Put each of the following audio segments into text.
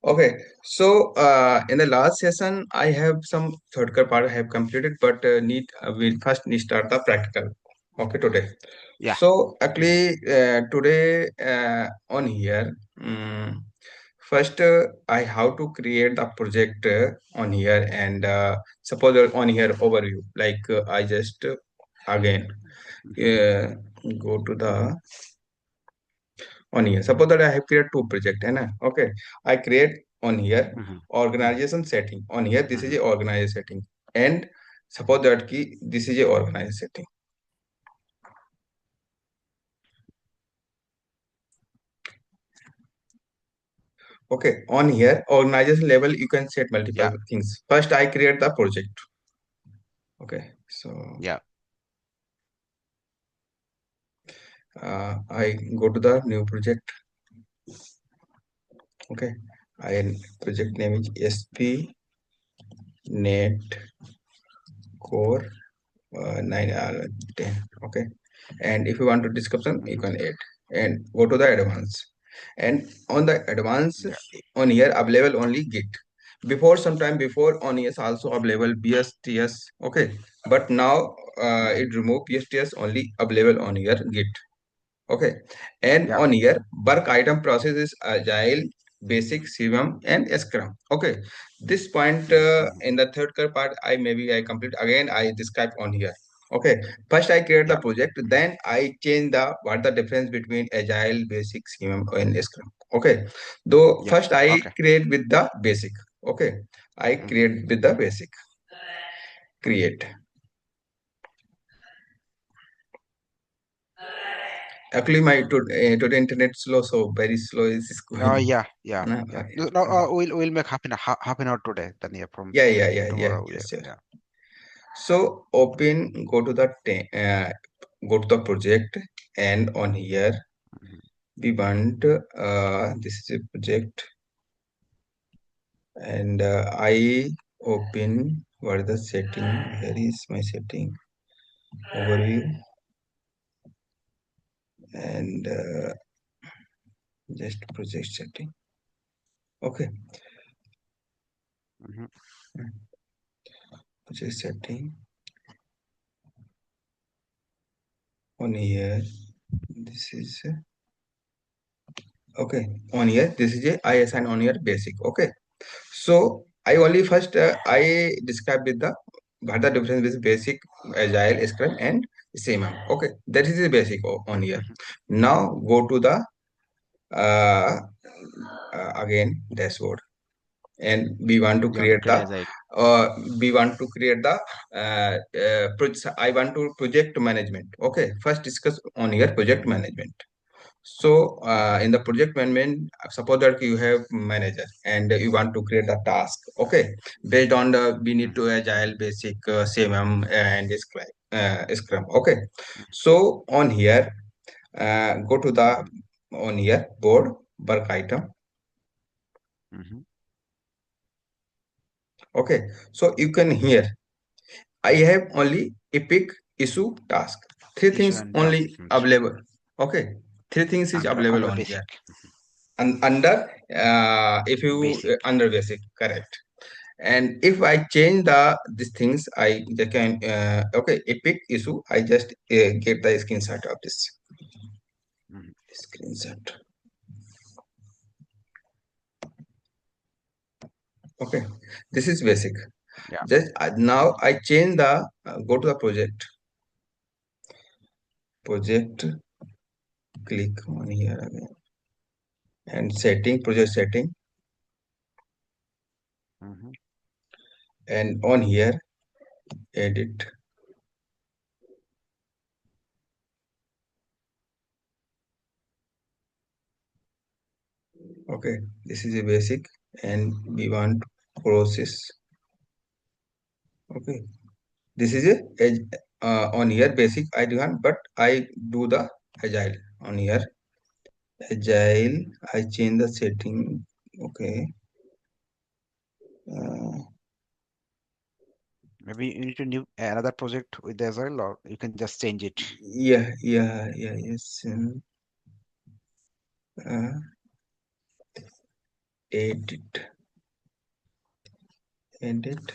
Okay, so in the last session, I have some third core part I have completed, but we'll first need start the practical. Okay, today. Yeah. So Mhm. actually, today on here, first I how to create the project on here, and suppose on here overview. Like I just again Mhm. uh, go to the on here. Suppose that I have created two project, है ना? Okay, I create on here Mhm. organization setting. On here, this is Mhm. a organization setting, and suppose that key this is a organization setting. Okay, on here organization level you can set multiple Yeah. things. First, I create the project. Okay, so Yeah. I go to the new project. Okay, I project name is SP Net Core 9 10. Okay, and if you want to description you Mhm. can add and go to the advanced, and on the advanced Yeah. on here available only git. Before sometime before on here is also available bsts. Okay, but now Mhm. it remove bsts only available on here git. Okay, and Yeah. on here work item process is agile, basic, cvm, and scrum. Okay, this point Mhm. in the third core part I maybe I complete again I describe on here. Okay, first I create the Yeah. project, Mhm. then I change the what the difference between agile, basic, cvm, and scrum. Okay, though Yeah. first I Okay. create with the basic. Okay, I Mhm. create with the basic. Create. Actually, my today internet slow, so very slow is Oh, going. yeah. Yeah. Yeah. No, no, we'll make half an hour today. Then yeah, from Yeah, yeah, yeah, yeah, tomorrow. Yeah. yes, yes. Yeah. So open, go to the project, and on here Mhm. we want this is a project, and I open what is the setting? Here is my setting overview, and just project setting. Okay, Mhm. project setting on here. This is okay on here. This is a I assign on here basic. Okay. So I only first I describe with the what the difference with basic, agile, scrum, and CMM. Okay, that is the basic on here. Mhm. Now go to the uh, again dashboard, and we want to You want to create create the agile. I want to project management. Okay, first discuss on here project management. So Mhm. in the project management, suppose that you have manager and you want to create a task. Okay, based on the we need Mhm. to agile, Mhm. basic, CMM, and Scrum. Okay, Mhm. so on here, go to the Mhm. on here board work item. Mhm. Okay, so you can here I have only epic issue task. Three Issue things and task only implementation. available. Okay, three things is available Under on basic. here. And under if you Basic. under basic, correct. And if I change the these things, I can okay epic issue. I just get the screenshot of this Mhm. screenshot. Okay, this is basic. Yeah. Just now I change the go to the project, click on here again, and setting project setting, Mhm. and on here edit. Okay, this is a basic, and we want process. Okay, this is on here basic I do want, but I do the agile on here. Agile, I change the setting. Okay, uh, Maybe you need to new another project with Azure, or you can just change it. yeah, yeah, yeah, yes. Uh, edit, edit,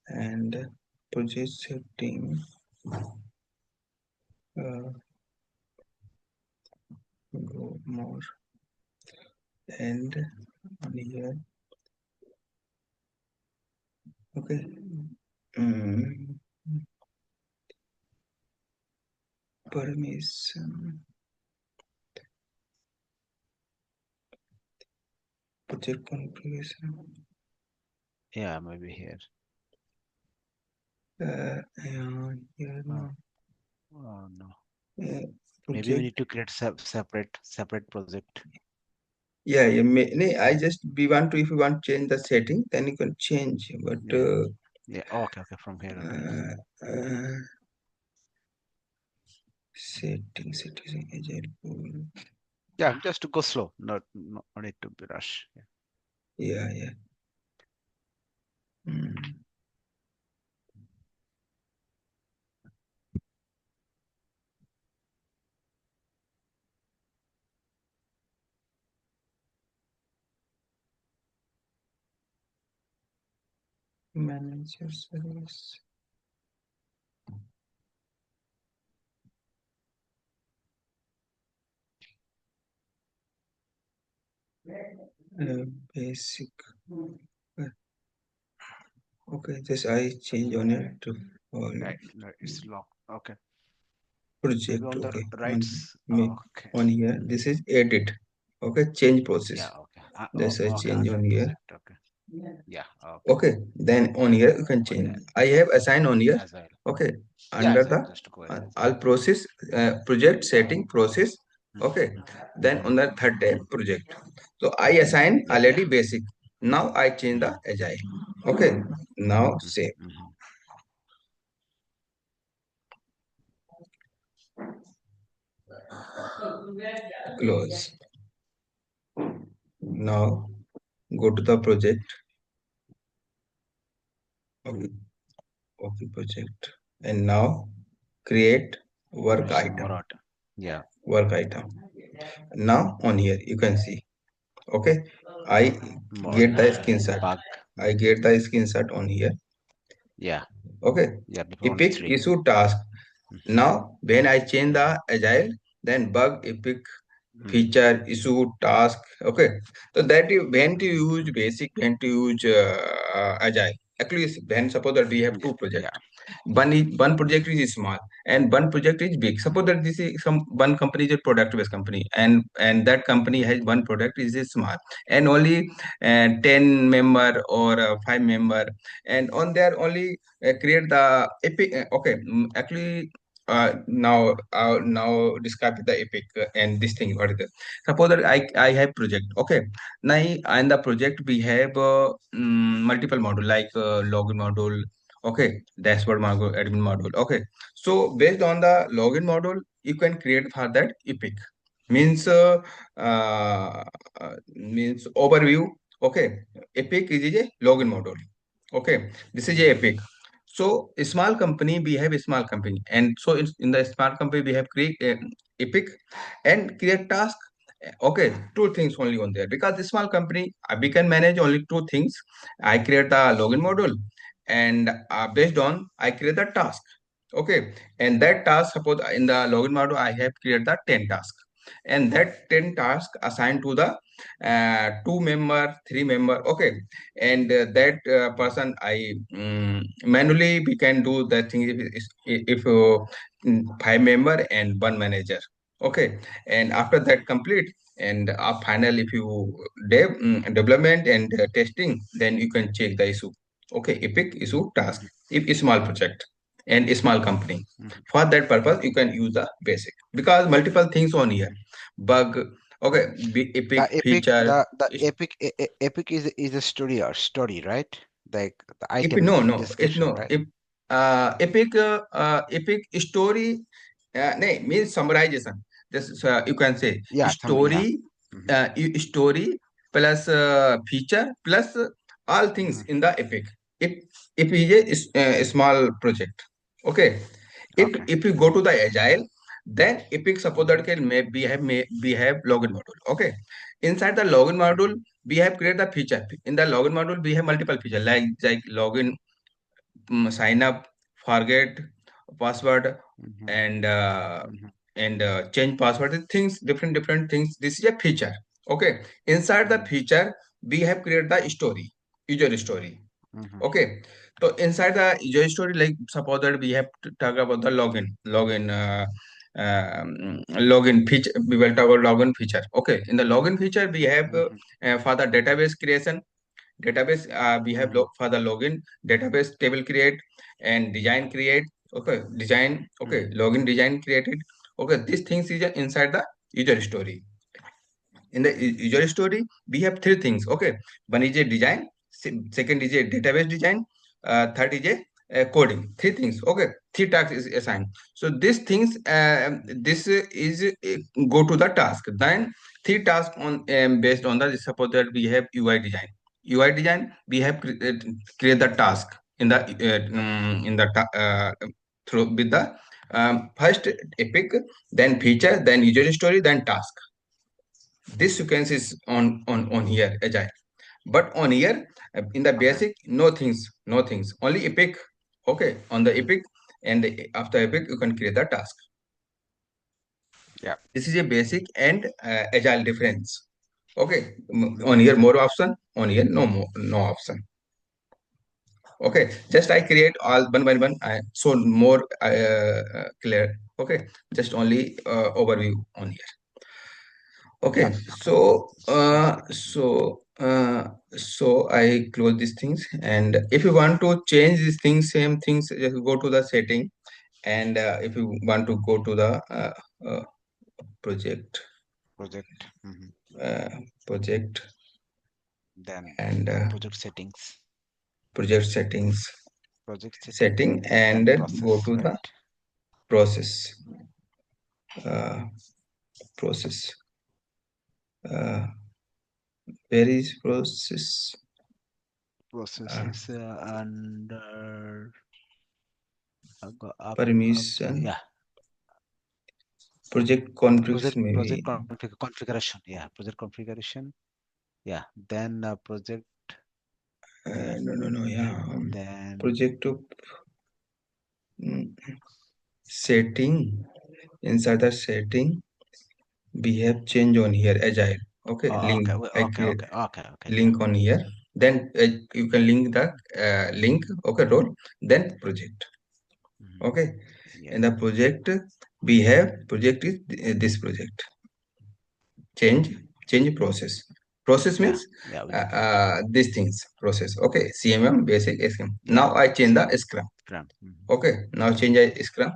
and project setting. Uh, Go more and on here. Okay. Mm, Permission. Project configuration. Yeah, maybe here. Yeah, here Oh, no. oh no. Uh, Maybe we Project. need to create separate project. Nee, I just we want to if you want to change the setting, then you can change. But Yeah. Yeah. Okay. Okay. From here. Okay. uh, uh, setting agile pool. Yeah. Just to go slow. No need to be rush. Yeah. Yeah. Mm. Manage your service. Basic. Uh, Okay, just I change on it to all Right. Right. It's locked. Okay. Maybe project. on the Okay, on rights. me Okay. on here. This is edit. Okay, change process. Yeah. Okay. That's I Okay. change Under on here. project. Okay. Yeah. Okay. Okay, then on here you can change. Okay. I have assigned on here. As well. Okay, Yeah. under As well. the Just go ahead. all process project setting process. Okay, then Mm-hmm. on the third tab project. So I assign Yeah. Yeah. already basic. Now I change the Mm-hmm. agile. Okay, now save, Mm-hmm. close. Now go to the project. Okay, okay project, and now create work It's more item. out. Yeah. Work item. Now on here you can see. Okay, I More. get the screenshot. Bug. I get the screenshot on here. Yeah. Okay, Yeah. Before only epic three. issue task. Mm-hmm. Now when I change the agile, then bug epic Mm-hmm. feature issue task. Okay, so that you when to use basic, when to use agile. Actually when suppose that we have Yeah. two Yeah. projects, one project Mm-hmm. is small and one project is big. Suppose that this is some one company is a product based company, and that company has one product is small and only 10 member or 5 member, and on there only create the epic. Okay, actually now describe the epic and this thing what is it. Suppose that I have project. Okay, now in the project we have multiple module like login module. Okay, dashboard module, admin module. Okay, so based on the login module, you can create for that epic. Means uh, means overview. Okay, epic is a login module. Okay, this is a epic. So a small company, we have a small company, and so in the small company we have create epic and create task. Okay, two things only on there because the small company we can manage only two things. I create the login module, and based on I create the task. Okay, and that task suppose in the login module I have created the 10 task, and that 10 task assigned to the two member, three member. Okay, and that person I manually we can do that thing if 5 member and one manager. Okay, and after that complete and final if you development and testing, then you can check the issue. Okay, epic issue task Mm-hmm. if a small project and a small company. Mm-hmm. For that purpose you can use the basic because multiple things on here, Mm-hmm. bug. Okay, epic feature. The epic is a story, right? Like the If item no, it's description, no. right? If epic story, means summarization. This you can say Yeah, yeah. story, Mm-hmm. story plus feature plus all things Mm-hmm. in the epic. If if it is a small project, okay. Okay. If you go to the agile, then epic suppose that can we have login module. Okay, inside the login module Mm-hmm. we have created the feature. In the login module, we have multiple feature like login, sign up, forget password, Mm-hmm. and Mm-hmm. change password. Things, different things. This is a feature. Okay. Inside the Mm-hmm. feature, we have created the story, user story. Mm-hmm. Okay. So inside the user story, like suppose that we have to talk about the login feature. We will talk about login feature. Okay. In the login feature, we have Mm-hmm. for the database creation, database we have Mm-hmm. for the login, database table create and design create. Okay, design. Okay, Mm-hmm. login design created. Okay, these things is inside the user story. In the user story, we have three things. Okay, one is a design, second is a database design, third is a coding. Three things. Okay, three tasks is assigned. So these things, this is go to the task. Then three tasks on based on the, suppose that we have UI design. UI design, we have create the task in the through with the first epic, then feature, then user story, then task. This sequence is on here agile, but on here in the Okay. basic, no things, only epic. Okay, on the epic, and after epic you can create the task. Yeah. This is a basic and agile difference. Okay, on Mm-hmm. here more option, on here no option. Okay, just I create all one by one, so more clear. Okay, just only overview on here. Yeah. Okay, Okay. Sounds good. so I close these things, and if you want to change these things, same things, just go to the setting, and if you want to go to the uh, project, Project. Mm-hmm. uh, project, Then and project settings. project settings, Project settings, setting, and and then go process, to right? the process, uh, process. Uh, where is process? Process Uh, is under go up. permission, Yeah. project Project configuration project maybe. configuration. Yeah. Project configuration. Yeah. Then project. Yeah. No, yeah. Then Project to mm, setting. Inside the setting, we have change on here agile. Okay, oh, link. okay. I Okay. create Okay. Okay. Okay. Yeah. link on here. Then you can link the link. Okay, role. Then project. Hmm. Okay, Yeah. in the project we have project is this project. Change process. Process Yeah. means Yeah. We can do it. these things. Process. Okay, CMM basic SCM. Yeah. Now I change the CMM. Scrum. Scrum. Hmm. Okay, now change a Scrum.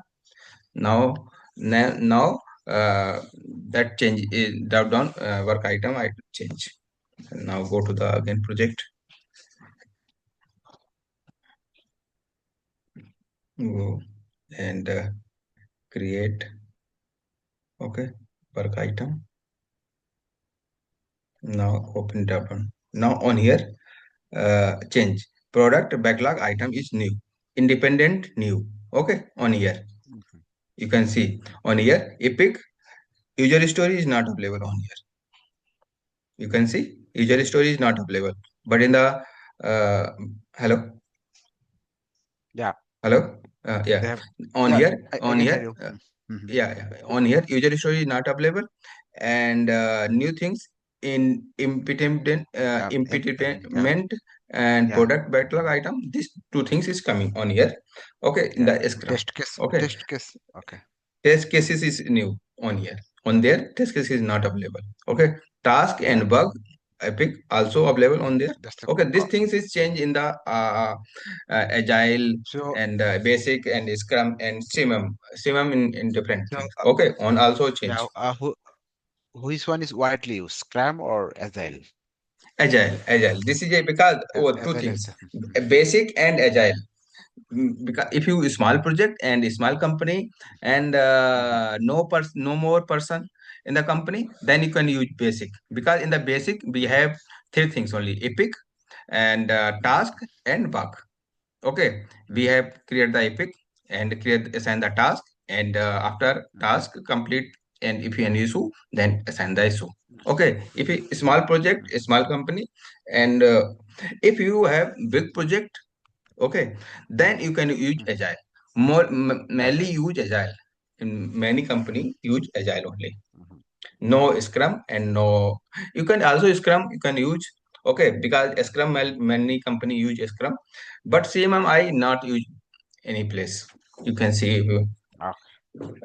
Now that change is drop down work item I change. Now go to the again project, go and create. Okay, work item. Now open drop down. Now on here change product backlog item is new, independent new. Okay, on here Hmm. you can see on here epic user story is not available on here. You can see user story is not available, but in the uh, hello. Yeah. Hello. They Yeah. have. On Yeah. here, I on can hear here, you. Mm-hmm. yeah. On here, user story is not available, and new things in Yeah. impediment and Yeah. product backlog item. These two things is coming on here. Okay, in Yeah. the Scrum. Test case. Okay, Test case. Okay. test cases is new on here. On there, test case is not available. Okay, task Yeah. and bug epic also available on there. That's the. Okay, these things is changed in the agile So and basic and scrum and simum in different so things. Okay, on also change. yeah. Which one is widely used? Scrum or Agile? Agile. This is a because two Agile is things, the. Mhm. basic and agile. Because if you small project and a small company and Mhm. no more person in the company, then you can use basic, because in the basic we Mhm. have three things only: epic and task Mhm. and bug. Okay, we Mhm. have create the epic and create assign the task, and after Mhm. task complete, and if you any issue, then assign the issue. Okay, if a small project, a Mhm, small company, and if you have big project, okay, then you can use mhm. agile. More mainly Agile. use agile. In many company use agile only. Mhm, No scrum and no. You can also scrum. You can use. Okay, because scrum many company use scrum, but CMM I not use any place. You can see if you. okay.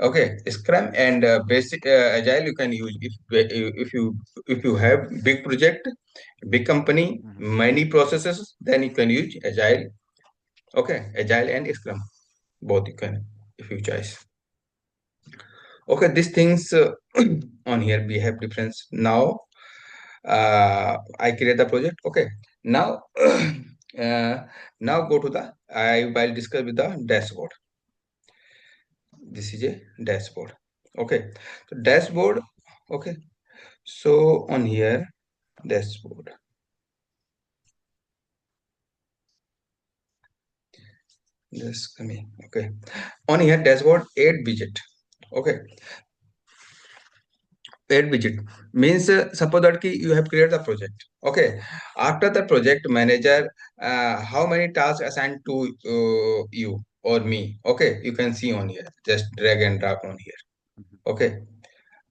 Okay, Scrum and basic Agile you can use if you have big project, big company, Mhm, many processes, then you can use Agile. Okay, Agile and Scrum both you can if you choose. Okay, these things on here we have difference. Now I create the project. Okay, now now go to the I will discuss with the dashboard. This is a dashboard. Okay, so dashboard. Okay, so on here, dashboard, just coming. Okay, on here dashboard, 8 widget. Okay, 8 widget means suppose that ki you have created the project. Okay, after the project manager, how many tasks assigned to you or me? Okay, you can see on here. Just drag and drop on here. mhm. Okay,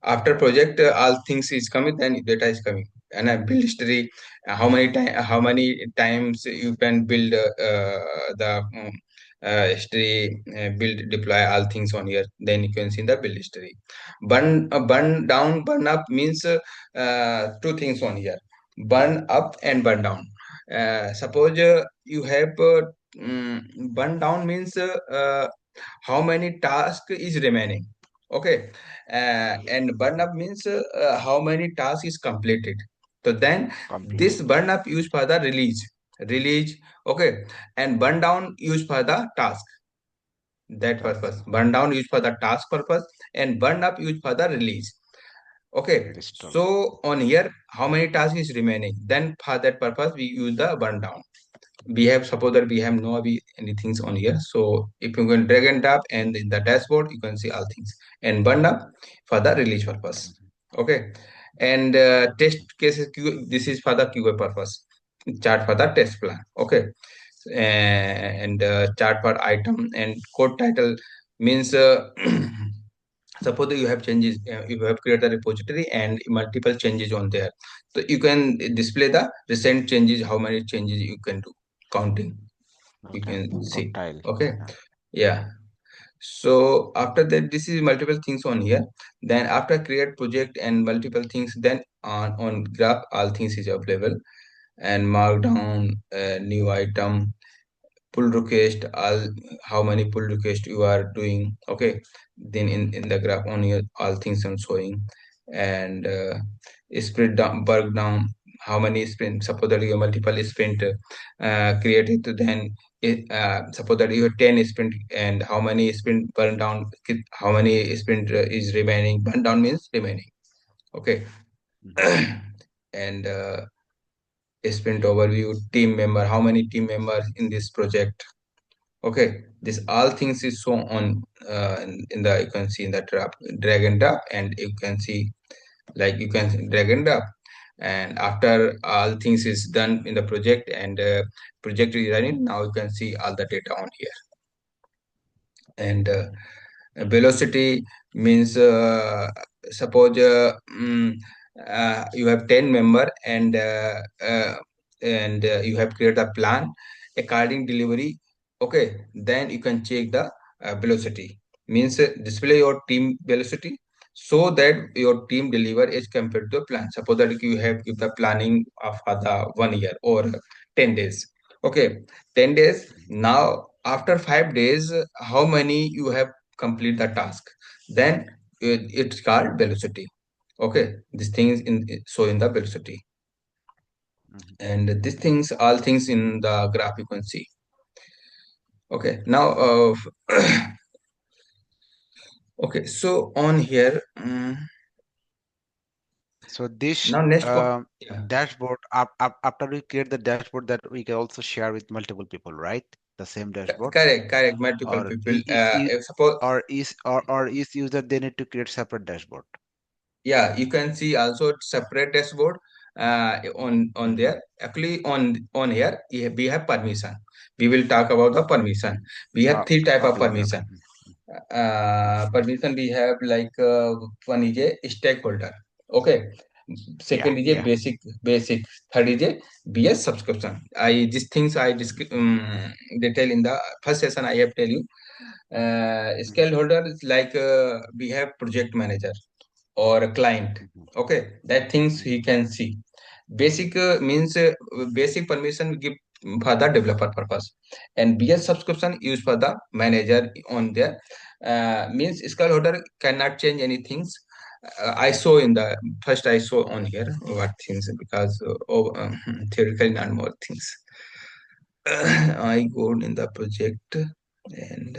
after project all things is coming, then data is coming, and I build history, how many times you can build the history, build deploy all things on here, then you can see the build history. Burn down, burn up means two things on here: burn up and burn down. Suppose you have burn down means how many task is remaining. Okay, and burn up means how many tasks is completed. So then this Completed. burn up used for the release. Okay, and burn down used for the task. That Task. purpose. Burn down used for the task purpose, and burn up used for the release. Okay, Restore. so on here, how many tasks is remaining? Then for that purpose, we use the burn down. We have suppose that we have no anything on here, so if you can drag and drop and in the dashboard you can see all things, and burn up for the release purpose. Mhm, Okay, and test cases this is for the QA purpose. Chart for the test plan. Okay, and chart for item and code title means suppose that you have changes, you have created a repository and multiple changes on there, so you can display the recent changes, how many changes you can do, counting you okay. can Code see. tile. Okay, Yeah. yeah, so after that this is multiple things on here, then after create project and multiple things, then on graph all things is available, and markdown, new item, pull request, all how many pull request you are doing. Okay, then in the graph on here all things are showing, and sprint down, work down, how many sprint, suppose that you have multiple sprint created, then suppose that you have 10 sprint, and how many sprint burn down, how many sprint is remaining, burn down means remaining. Okay, Mhm, and sprint overview, team member, how many team members in this project. Okay, this mhm, all things is shown on in the, you can see in the drag and drop, and you can see like you can drag and drop, and after all things is done in the project, and project is running, now you can see all the data on here. And mhm, velocity means suppose you have 10 member, and you have created a plan according delivery. Okay, then you can check the velocity means display your team velocity, so that your team deliver as compared to plan. Suppose that you have give the planning of the 1 year or 10 days. Okay, 10 days. mhm. Now after 5 days, how many you have complete the task, then it's called velocity. Okay, these things in show in the velocity, Mhm. and these things all things in the graph you can see. Okay, now okay, so on here, So this now next point. Yeah, dashboard, after we create the dashboard, that we can also share with multiple people, right? the same dashboard, Correct. Multiple or people. If suppose, or each user they need to create separate dashboard? yeah, you can see also separate dashboard on Mm-hmm. there. Actually, on here we have permission. We will talk about the permission. We have three type of Okay. permission. Permission we have like one is a stakeholder. Okay. Yeah, Second is a yeah. basic. Third is a BS subscription. I these things I detail in the first session. I have tell you. Mm-hmm. Scale holder is like we have project manager or a client. Mm-hmm. Okay, that things he Mm-hmm. can see. Basic means basic permission we give for the developer purpose, and BS subscription used for the manager on there. Means scale holder cannot change anything. I saw in the first I saw on here what things because theoretically not more things. I go in the project and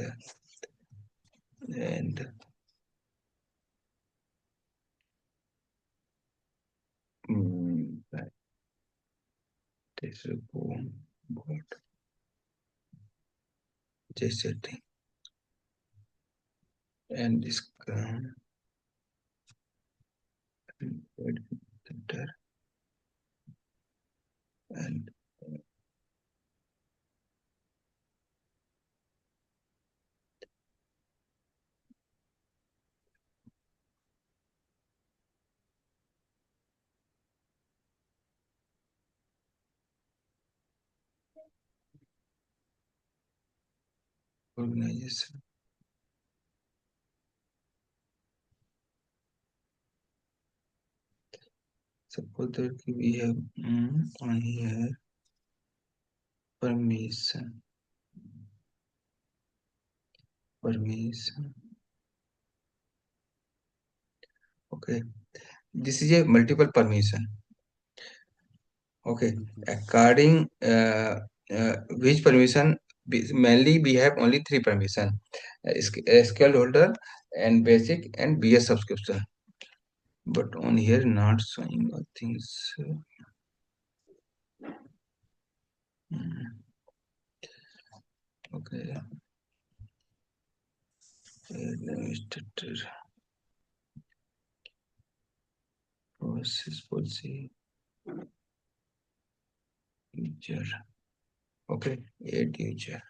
that is a board just setting and this center and organization. Suppose that we have on here permission, permission. Okay, this is a multiple permission. Okay, Mm-hmm. according which permission mainly we have only three permission: SQL holder and basic and BS subscription. But on here not showing things. Okay, administrator process policy user. Okay, add user.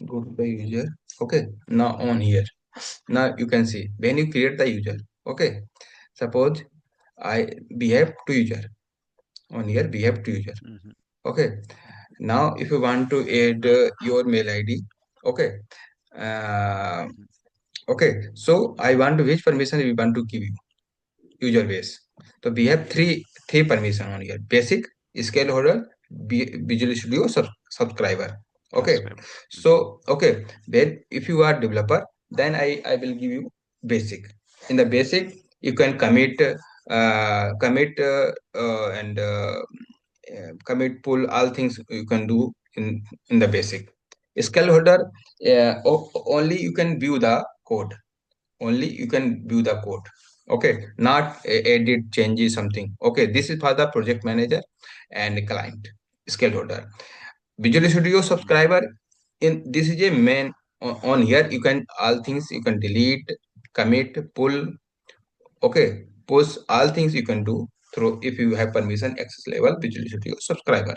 Go to the user. Okay, now on here. Now you can see when you create the user. Okay, suppose I we have two user on here. We have two user. Mm-hmm. Okay, now if you want to add your mail ID. Okay, uh, Mm-hmm. okay. So I want to which permission we want to give you user base. So we have three permission on here: basic, scale holder, Visual Studio subscriber. Okay, Subscribe. Mm-hmm. so okay, then if you are developer, then I will give you basic. In the basic, you can commit and commit pull all things you can do in the basic. Scale holder, only you can view the code, only you can view the code. Okay, not edit changes something. Okay, this is for the project manager and client. Scale holder, Visual Studio Mm-hmm. subscriber, in this is a main. On here you can all things you can delete, commit, pull. Okay, push all things you can do through if you have permission access level Visual Studio subscriber.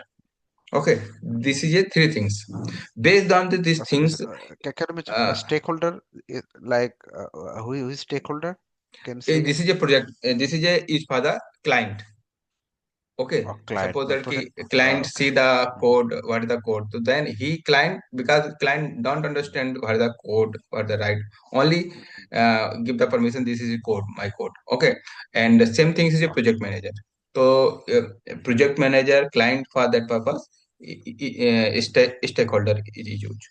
Okay, this is a three things. Based on these Okay, things, can you mention a uh, stakeholder? Like who is stakeholder? Can you say this again? is a project. This is a is for the client. Okay, Or client, suppose the that project. client Okay. see the Mm-hmm. code, what is the code? So then he client because client don't understand what is the code, what the right. Only give the permission. This is a code, my code. Okay, and the same thing is a Okay. project manager. So project manager client for that purpose, stakeholder is used.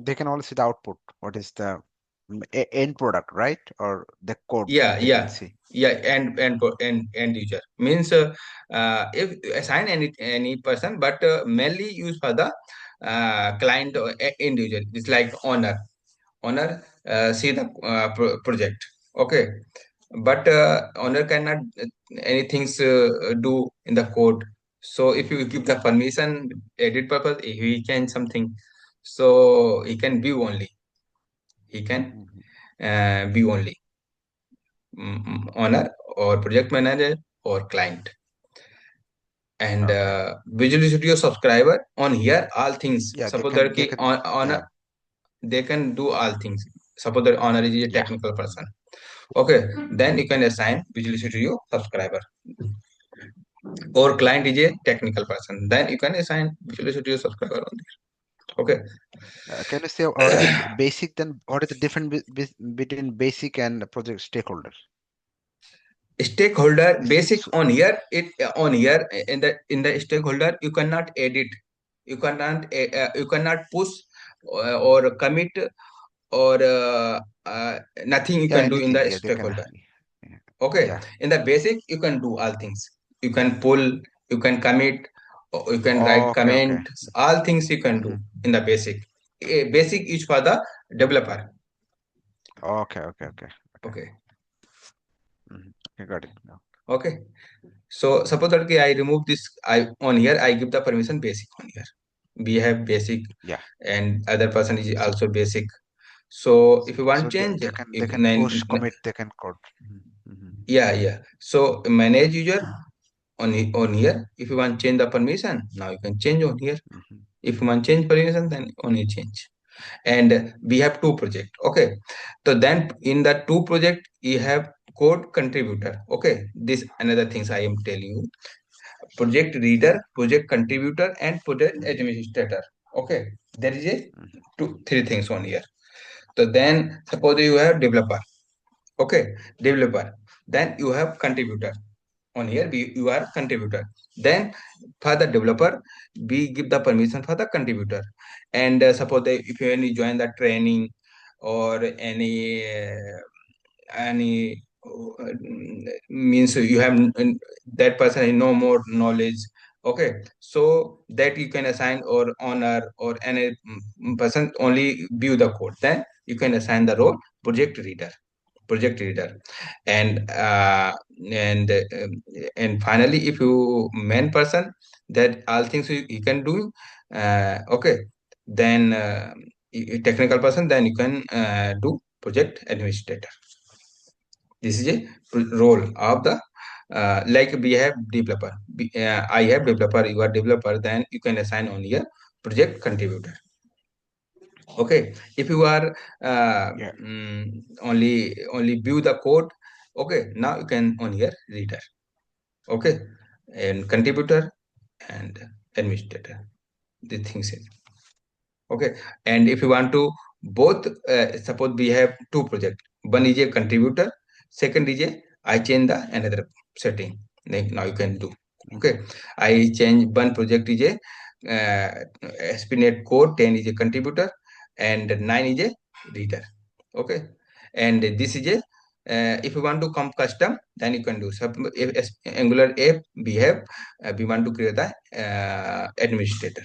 They can only see the output. What is the end product, right? Or the code Yeah, they can yeah, see. yeah, and end user means if assign any person, but mainly use for the client or end user. It's like owner see the project. Okay, but owner cannot anything do in the code. So if you give the permission, edit purpose, he can something. So he can view only. He can Mhm. view only owner or project manager or client. And Okay. Visual Studio subscriber on here all things. Yeah, Suppose that they ki can, on yeah, they can do all things. Suppose that owner is a yeah. technical Mhm. person. Okay, then you can assign Visual Studio subscriber. Or client is a technical person. Then you can assign Visual Studio subscriber on there. Okay. Can you say what is the basic then? What is the difference between basic and project stakeholder? Stakeholder This basic so, on here, it on here in the stakeholder you cannot edit, you cannot push or commit or nothing you yeah, can do in anything. the Yeah, they can. stakeholder. Yeah, Okay, yeah. in the basic you can do all things. You can pull, you can commit, or you can write Okay, okay. comment, all things you can do Hmm. in the basic. Basic is for the developer. Okay, okay, okay, okay. Okay. Hmm. I got it now. Okay, so suppose that I remove this, I on here I give the permission basic on here. We have basic Yeah. and other person is So, also basic. So if you so want change, they if can push, then commit, they can code. Hmm. yeah, yeah. So manage user on here. If you want change the permission, now you can change on here. Hmm. If you want change permission, then only change. And we have two project. Okay, so then in the two project you have code contributor. Okay, this another things I am telling you: project reader, project contributor, and project administrator. Okay, there is a Hmm. two three things on here. So then suppose you have developer. Okay, developer. Then you have contributor. On here you are contributor. Then for the developer, we give the permission for the contributor. And suppose if you any join the training or any means you have that person has no more knowledge. Okay, so that you can assign or honor or any person only view the code. Then you can assign the role project reader. And uh, and um, and finally if you main person, that all things you can do. Okay, then technical person, then you can do project administrator. This is a role of the like we have developer. I have developer, you are developer, then you can assign on here project contributor. Okay, if you are Yeah. only view the code. Okay, now you can on here reader. Okay, and contributor and administrator, the things. Okay, and if you want to both, suppose we have two project. One is a contributor, second is a I change the another setting. Like now you can do. Okay, Hmm. I change one project is a SPNet code 10 is a contributor and 9 is a reader. Okay, and this is a if you want to come custom, then you can do. If Angular app we have, we want to create the administrator,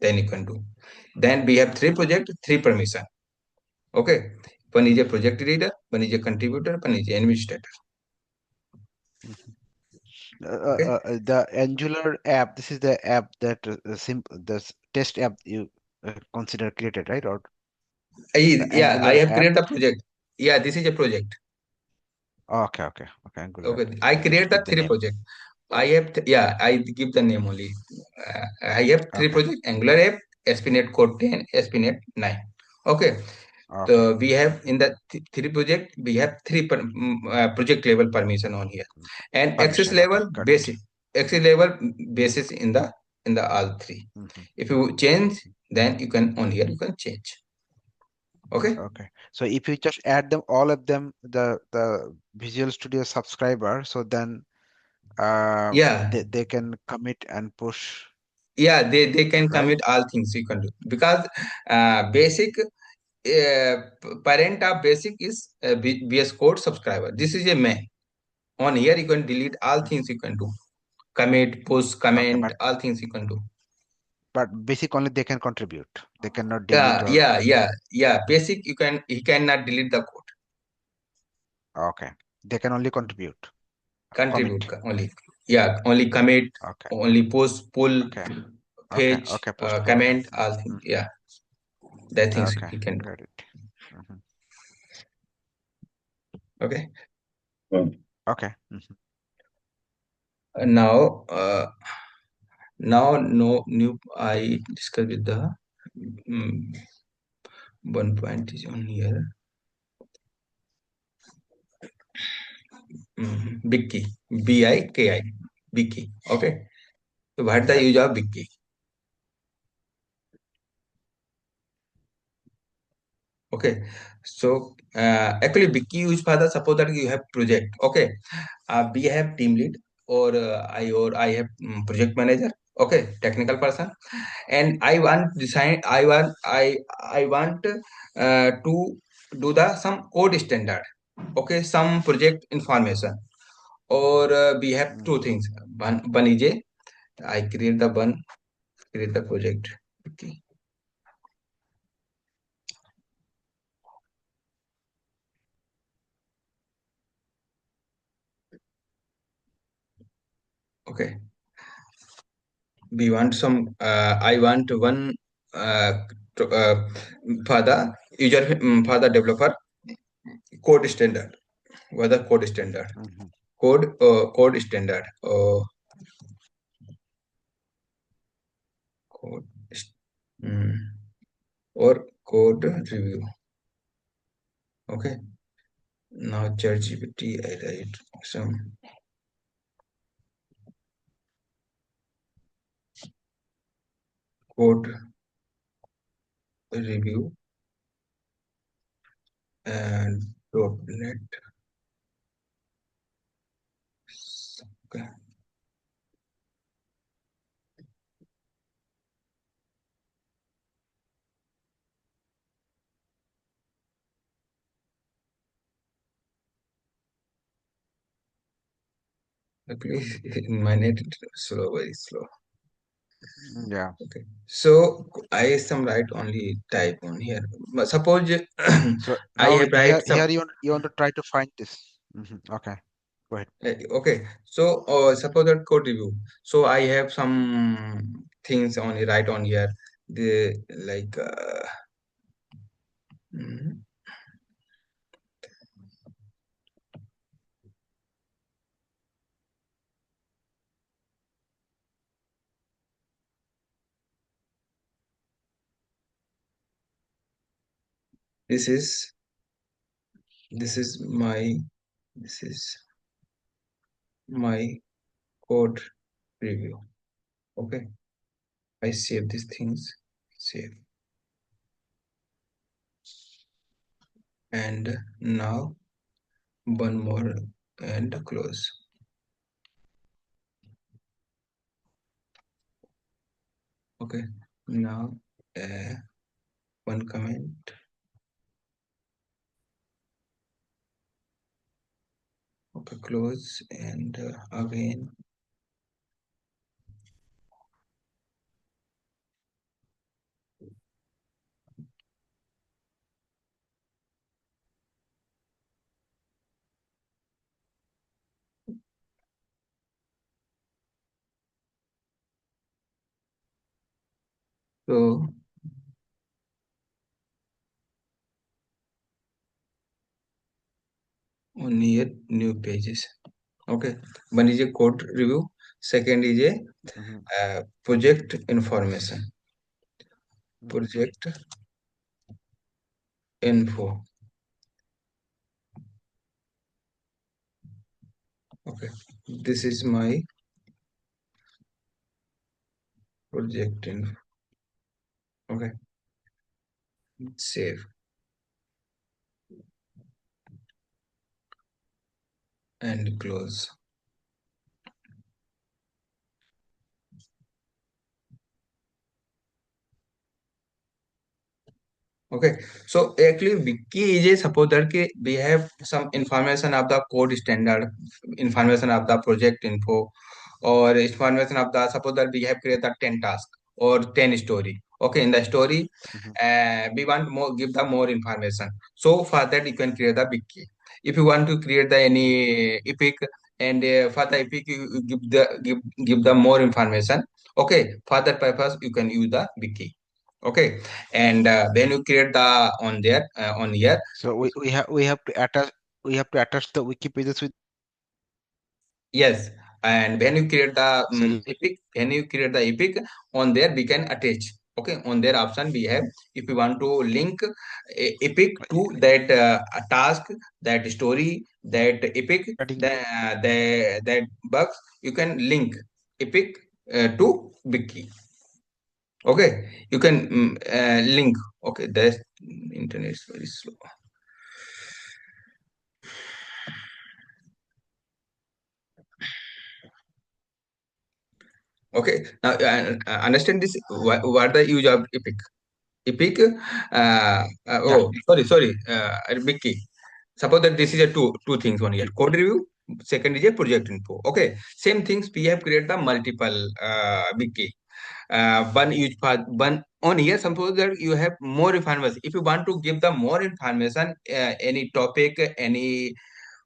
then you can do. Then we have three project, three permission. Okay, one is a project reader, one is a contributor, one is a administrator. Okay. The Angular app, this is the app that test app you consider created, right? Or the Yeah, I Angular have app. created the project. Yeah, this is a project. Okay, okay, okay. Angular app. Okay, I You just create the give the three name. project. I have yeah, I give the name only. I have three Okay, project: Angular app, SPNet Code 10, SPNet 9. Okay, okay. so we have in the three project, we have project level permission on here, and access Permission. Okay, level got it. basic, access level basis in the all three. Hmm. If you change, then you can on here you can change. Okay. Okay. So if you just add them, all of them, the Visual Studio subscriber, so then Yeah, they can commit and push, yeah, they can right? commit all things you can do because basic parent of basic is VS Code subscriber. This is a main. On here you can delete all Mhm. things you can do. Commit, push, Okay, comment, all things you can do. but basic only they can contribute. They cannot delete or Yeah. Basic you can he cannot delete the code. okay. They can only contribute, Contribute commit. only. Yeah, only commit, Okay. only post, pull, Okay. Okay. fetch, Okay. Post pull. comment, all things. Yeah, that things Okay. he can do. Got it. Hmm. Okay. Mm. Okay. Now, now no new. I discuss with the mm, one point is on here. Big key, BIKI, big key. Okay. So what the Yep. use of big key? Okay. So actually, big key use for the suppose that you have project. Okay. We have team lead or I have project manager. Okay, technical person, and I want to do the some code standard. Okay, some project information, or we have Mm. two things. One is a I create the project. Okay. Okay. We want some. I want one uh, for the user, for the developer code standard. What the code standard? Mm-hmm. Code standard. Code. mm, or code review. Okay. Now ChatGPT, I write some code review and .NET. Okay. Actually, in my net it's slow, very slow. Yeah. Okay. So I some write only type on here. But suppose So I now have write here some. you want to try to find this. Okay. Go ahead. Okay. So suppose that code review. So I have some things only write on here. The like mm, this is this is my this is my code review. Okay. I save these things. Save. And now one more and close. Okay. Now uh, one comment. Okay, close and again. So on here new pages. Okay, one is a code review. Second is a Mm-hmm. project information. Mm-hmm. Project info. Okay, this is my project info. Okay, save and close. Okay, so actually wiki is a suppose that we have some information of the code standard, information of the project info, or information of the suppose that we have created 10 task or 10 story. Okay, in the story, Mm-hmm. we want more give the more information. So for that you can create the wiki. If you want to create the any epic, and for the epic you give the more information. Okay, for that purpose you can use the wiki. Okay, and when you create the on there on here. So we have to attach the wiki pages with. Yes, and when you create the So you, epic, when you create the epic, on there we can attach. Okay, on their option we have, if you want to link epic to that task, that story, that epic, adding. that bugs, you can link epic to wiki. Okay, you can link. Okay, the internet is very slow. Okay, now understand this. What the use of epic? Epic, Yeah. sorry, big key. Suppose that this is a two things one here. Code review, second is a project info. Okay, same things we have created the multiple big key. One use for one on here. Suppose that you have more information. If you want to give the more information, any topic, any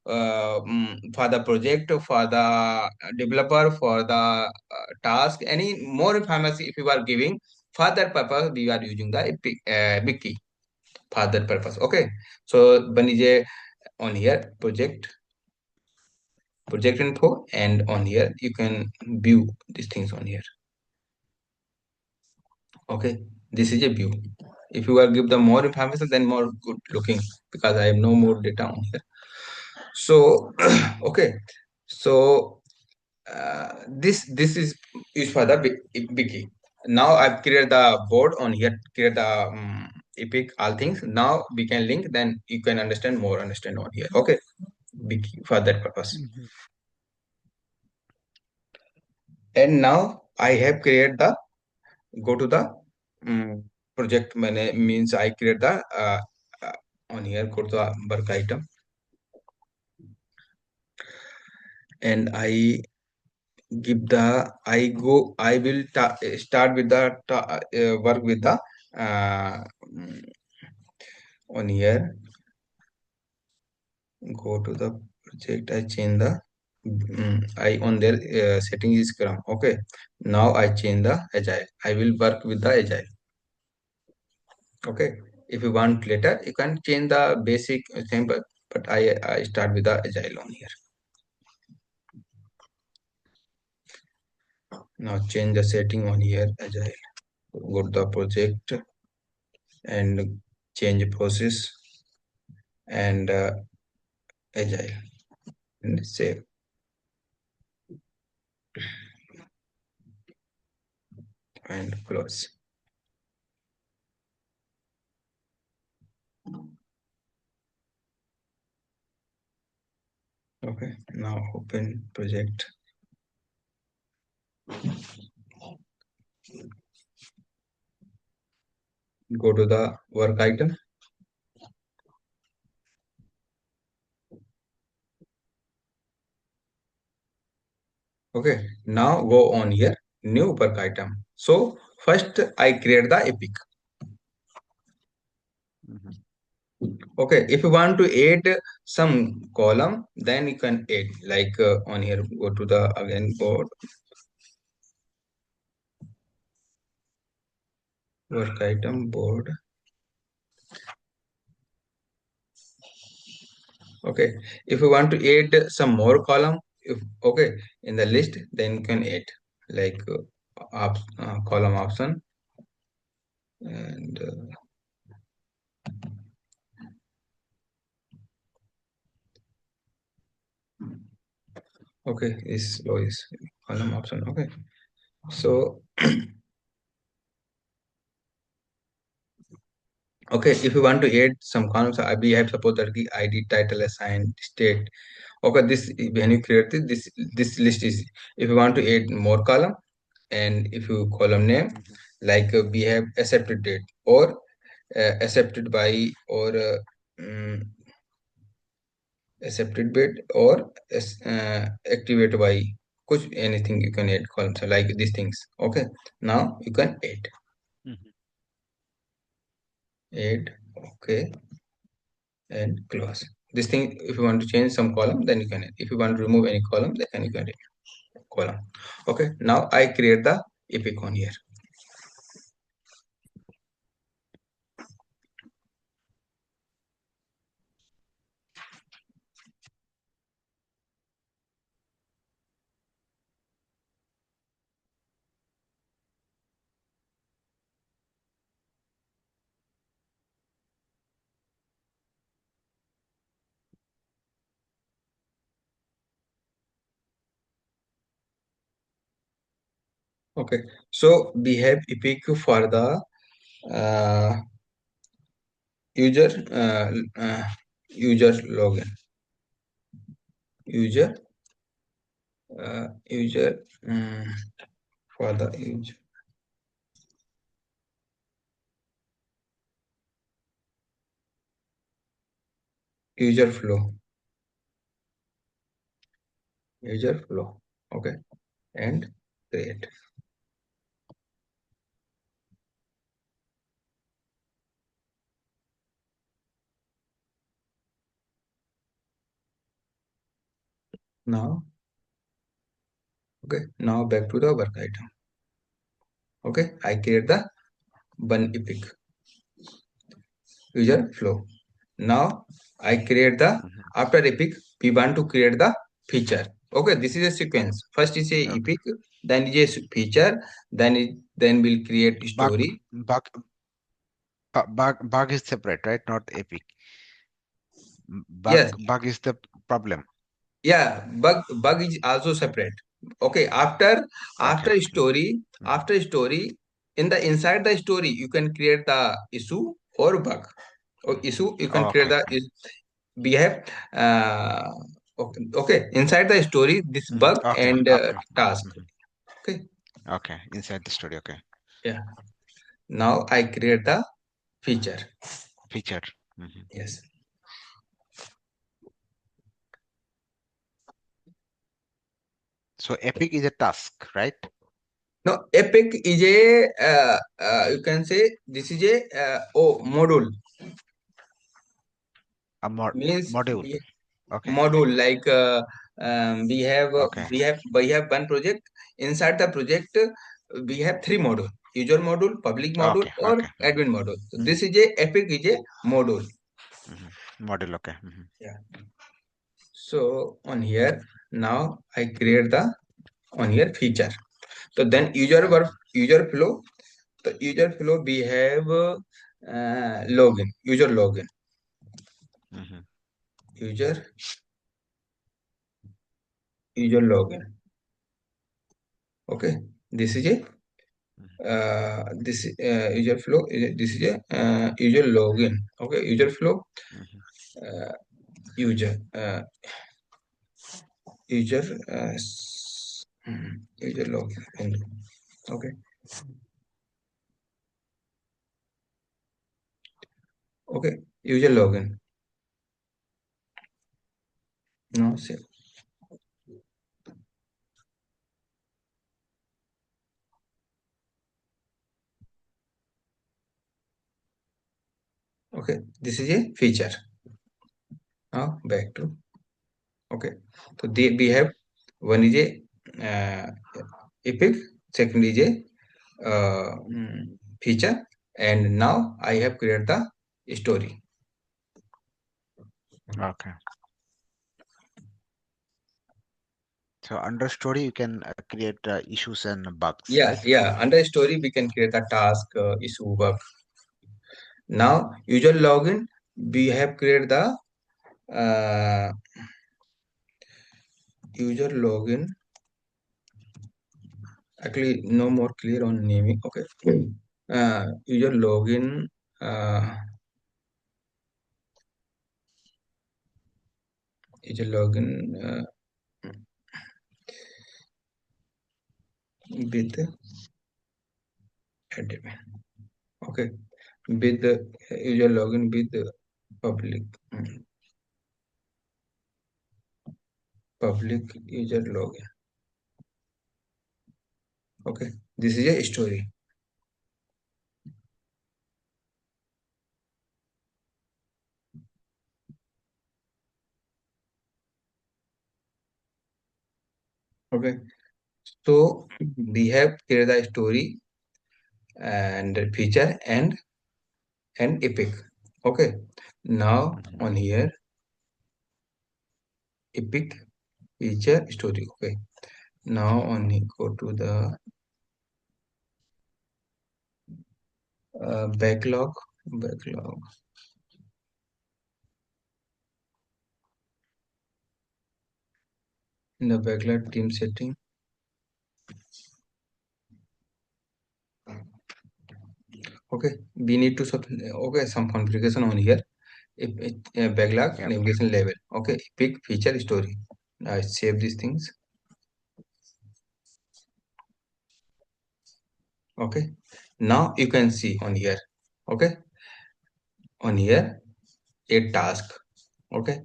for the project, for the developer, for the task, any more information if you are giving, for that purpose we are using the big key for that purpose. Okay, so one is a on here project info, and on here you can view these things on here. Okay, this is a view. If you are give the more information, then more good looking, because I have no more data on here. So okay, so this is used for the wiki. Now I've created the board on here, create the epic all things. Now we can link, then you can understand on here. Okay, wiki for that purpose. Mhm. And now I have created the go to the project means I create the on here, go to the work item, and I will start with the work with the mm, on here, go to the project, I change the I on their setting is Scrum. Okay, now I change the agile, I will work with the agile. Okay, if you want later you can change the basic thing, but I start with the agile on here. Now change the setting on here agile, go to the project and change process and agile, and save and close. Okay, now open project, go to the work item. Okay, now go on here, new work item. So first I create the epic. Mhm. Okay, if you want to add some column, then you can add, like on here, go to the again board, work item board. Okay, if you want to add some more column, if okay, in the list, then you can add, like column option, and okay, is low is column option. Okay, so okay, if you want to add some columns, we have suppose that the ID, title, assigned, state. Okay, this when you create this list is, if you want to add more column, and if you column name, Mhm. like we have accepted date, or accepted by, or mm, accepted bid, or activate by, kuch anything you can add columns like these things. Okay, now you can Mhm. add. Okay, and close. This thing, if you want to change some column, then you can. If you want to remove any column, then you can remove column. Okay, now I create the epic on here. Okay, so we have epic for the uh, user user login, user user for the user flow, user flow. Okay, and create. Now, okay, now back to the work item. Okay, I create the one epic user flow. Now I create the, Mhm. after epic we want to create the feature. Okay, this is a sequence. First is a Okay. epic, then is a feature, then we'll create Bug, story. bug, bug is separate, right? Not epic. Yes, Bug is the problem. yeah, bug is also separate. Okay, after Okay. after story, Mhm. in the inside the story you can create the issue or bug. Or issue you can Oh, create okay. the is, we have okay, inside the story this bug Okay. and Okay. task. Mhm. Okay, Okay. Inside the story. Okay. yeah, now I create the feature. Feature. Mhm. Yes, So epic is a task, right? now epic is a you can say this is a module, A means module. Okay. module like Okay. we have one project. Inside the project we have three module: user module, public module, Okay. or Okay. admin module. So this is a epic is a module. Module. Okay. Yeah, so on here now I create the on here feature. So then user flow. The user flow we have login, user login, Mhm. user user login. Okay, this is a Mhm. this user flow. This is a user login. Okay, user flow, Mhm. uh, user user user login. Okay, okay, user login. No, save. Okay, this is a feature. Now back to, okay. So we have one is a uh, epic, second is a feature, and now I have created the story. Okay. So under story, you can create issues and bugs, Yeah, right? yeah. Under story, we can create a task, issue, bug. Now, user login, we have created the user login. Actually, no more clear on naming. Okay. User login. Uh, user login with admin. Okay. With the user login with the public public user login. Okay. This is a story. Okay, so we have created the story and feature and epic. Okay, now Hmm. on here epic feature story. Okay, now on go to the backlog in the backlog team setting. Okay, we need to okay, some configuration on here. Backlog Yep. navigation level. Okay, epic feature story. I save these things. Okay, now you can see on here. Okay, on here a task. Okay,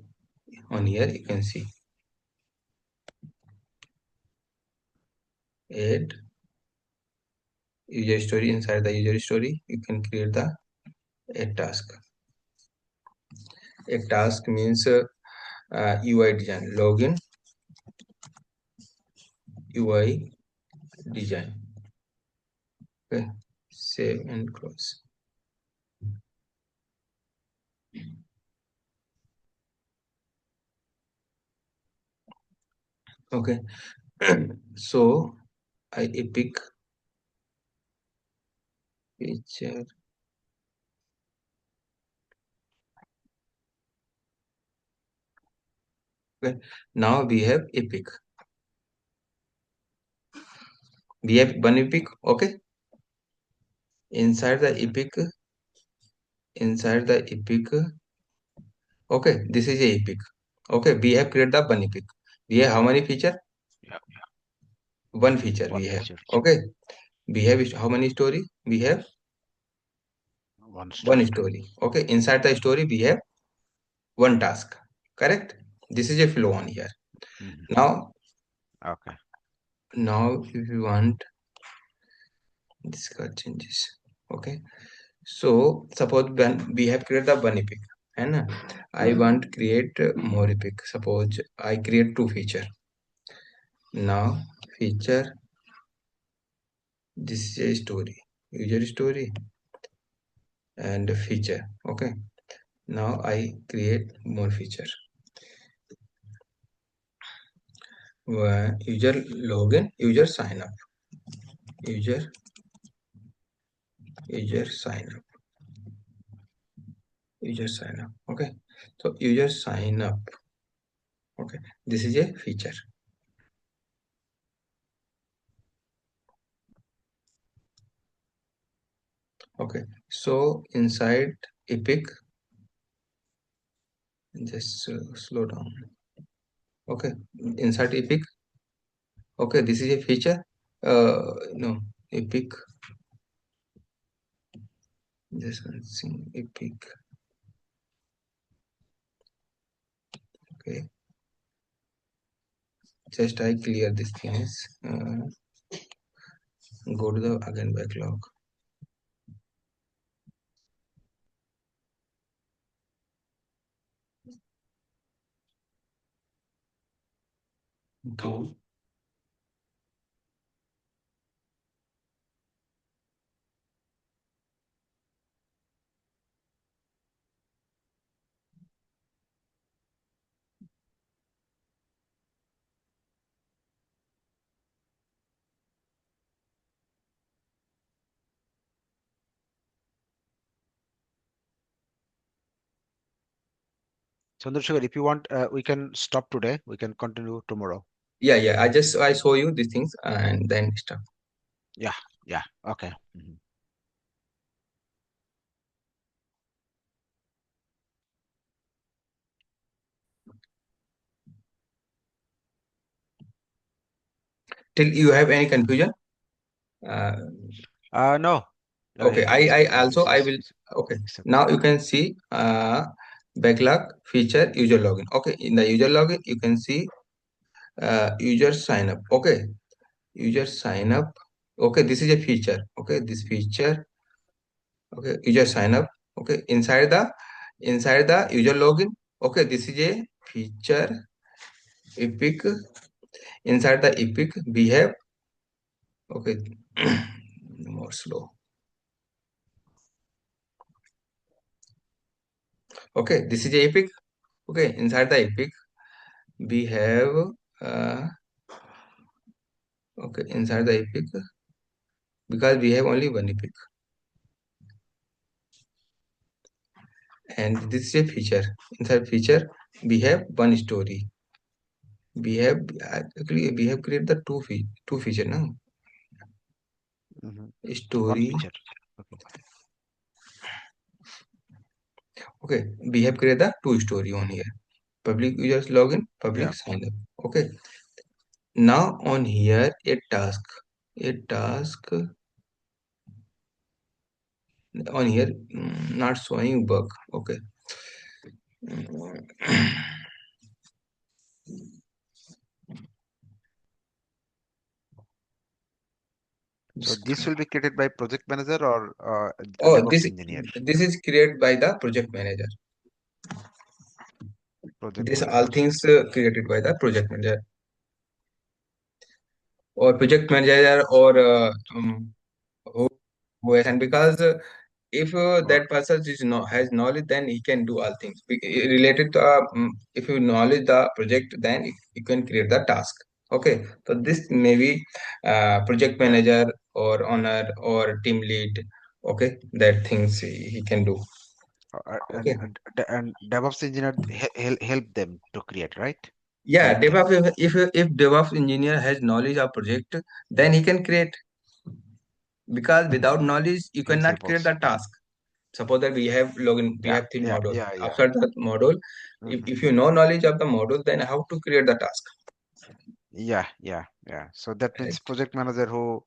on here you can see add user story. Inside the user story you can create the a task. A task means UI design, login UI design. Okay, save and close. Okay, so I epic feature. Okay, now we have epic. We have one epic. Okay, inside the epic, inside the epic. Okay, this is a epic. Okay, we have created the one epic. We have how many feature? Yep. One feature we One have. feature. Okay, we have how many story? We have One one story. story. Okay, inside the story we have one task. Correct? This is a flow on here. Hmm. Now, Okay. now if you want discard changes. Okay, so suppose when we have created the one epic, and I want create more epic. Suppose I create two feature. Now feature, this is a story, user story and feature. Okay, now I create more feature. User login, user sign up, user user sign up, user sign up. Okay, so user sign up. Okay, this is a feature. Okay, so inside epic, just slow down. Okay, inside epic. Okay, this is a feature. No, epic. Just one thing, epic. Okay, just I clear this things. Go to the again backlog. Go. Chandrasekhar, if you want, we can stop today. We can continue tomorrow. Yeah, yeah. I show you these things and then stop. Yeah. Yeah. Okay. Mhm. Till you have any confusion? Uh, No. okay. I also I will. Okay. Accepted. Now you can see backlog feature user login. Okay. In the user login, you can see user sign up. Okay, user sign up. Okay, this is a feature. Okay, this feature. Okay, user sign up. Okay, inside the user login. Okay, this is a feature epic Inside the epic, we have, okay, more slow. Okay, this is the epic. Okay, inside the epic, we have, uh, okay, inside the epic, because we have only one epic, and this is a feature. Inside feature, we have one story. We have actually we have created the two feature now. Hmm. One Story. feature. Okay. Okay, we have created the two story on here. Public users login, public Yeah. sign up. Okay, now on here a task on here, not showing bug. Okay. So this will be created by project manager or a Oh, DevOps engineer. this is created by the project manager. Project This all manager. things created by the project manager or who and because if Or that person is has knowledge, then he can do all things related to if you knowledge the project, then you can create the task. Okay, so this may be project yeah. manager or owner or team lead. Okay, that things he can do. And Okay. DevOps engineer help them to create, right? Yeah, Guide them. DevOps, if DevOps engineer has knowledge of project, then he can create, because without knowledge you Can cannot help create also. the task. Suppose that we Yeah. have three Yeah. model. Yeah. Yeah. After that model, Hmm. if you know knowledge of the model, then how to create the task? Yeah. Yeah. Yeah. So that means Correct. project manager who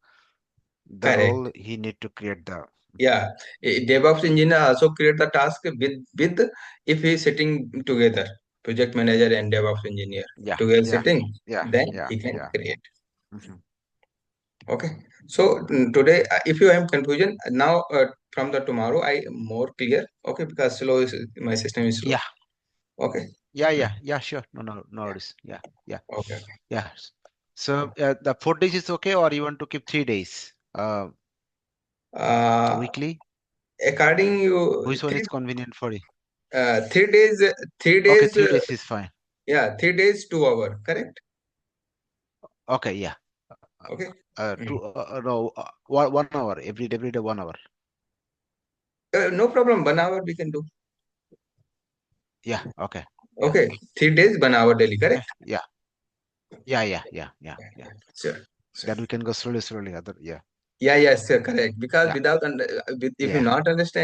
the Correct. role he need to create the. Mhm. Yeah. DevOps engineer also create the task with if he is sitting together, project manager and DevOps engineer Yeah. together Yeah. sitting, Yeah. then Yeah. he can Yeah. create. Hmm. Okay. So today, if you have confusion now, from the tomorrow, I more clear. Okay, because slow is my system is slow. Yeah. Okay. Yeah. Mm. Yeah. Yeah. Sure. No. No. No worries. Yeah. Yeah. Okay. Okay. Yeah. So the 4 days is okay, or you want to keep 3 days? Uh, Weekly? according you Which one is convenient for you? 3 days, three Okay, days, 3 days is fine. yeah, 3 days, 2 hour, correct? Okay, yeah. Okay. Mm. Two, no, 1 hour every day 1 hour. No problem. 1 hour we can do. Yeah, okay. Yeah. Okay. 3 days, 1 hour daily, Okay. correct? Yeah. Yeah, yeah, yeah, yeah, yeah. Sure. Sure. Then we can go slowly, slowly. Yeah. Yeah, yes, sir, correct. Because Yeah. without if you Yeah. not understanding.